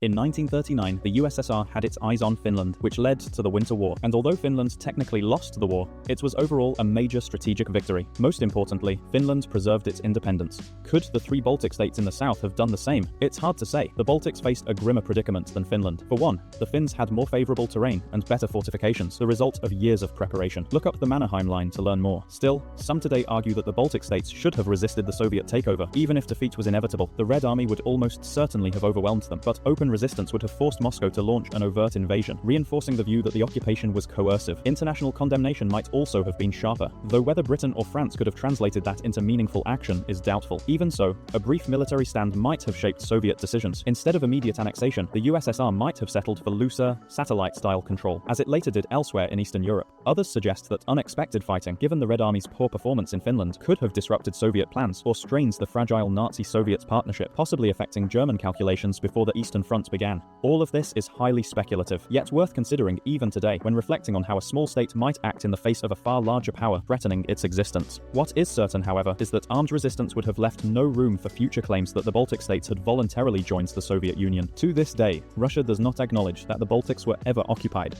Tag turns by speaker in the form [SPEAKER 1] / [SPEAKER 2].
[SPEAKER 1] In 1939, the USSR had its eyes on Finland, which led to the Winter War, and although Finland technically lost the war, it was overall a major strategic victory. Most importantly, Finland preserved its independence. Could the three Baltic states in the south have done the same? It's hard to say. The Baltics faced a grimmer predicament than Finland. For one, the Finns had more favorable terrain and better fortifications, the result of years of preparation. Look up the Mannerheim Line to learn more. Still, some today argue that the Baltic states should have resisted the Soviet takeover. Even if defeat was inevitable, the Red Army would almost certainly have overwhelmed them, but open resistance would have forced Moscow to launch an overt invasion, reinforcing the view that the occupation was coercive. International condemnation might also have been sharper, though whether Britain or France could have translated that into meaningful action is doubtful. Even so, a brief military stand might have shaped Soviet decisions. Instead of immediate annexation, the USSR might have settled for looser, satellite-style control, as it later did elsewhere in Eastern Europe. Others suggest that unexpected fighting, given the Red Army's poor performance in Finland, could have disrupted Soviet plans or strained the fragile Nazi-Soviet partnership, possibly affecting German calculations before the Eastern Front began. All of this is highly speculative, yet worth considering even today when reflecting on how a small state might act in the face of a far larger power threatening its existence. What is certain, however, is that armed resistance would have left no room for future claims that the Baltic states had voluntarily joined the Soviet Union. To this day, Russia does not acknowledge that the Baltics were ever occupied.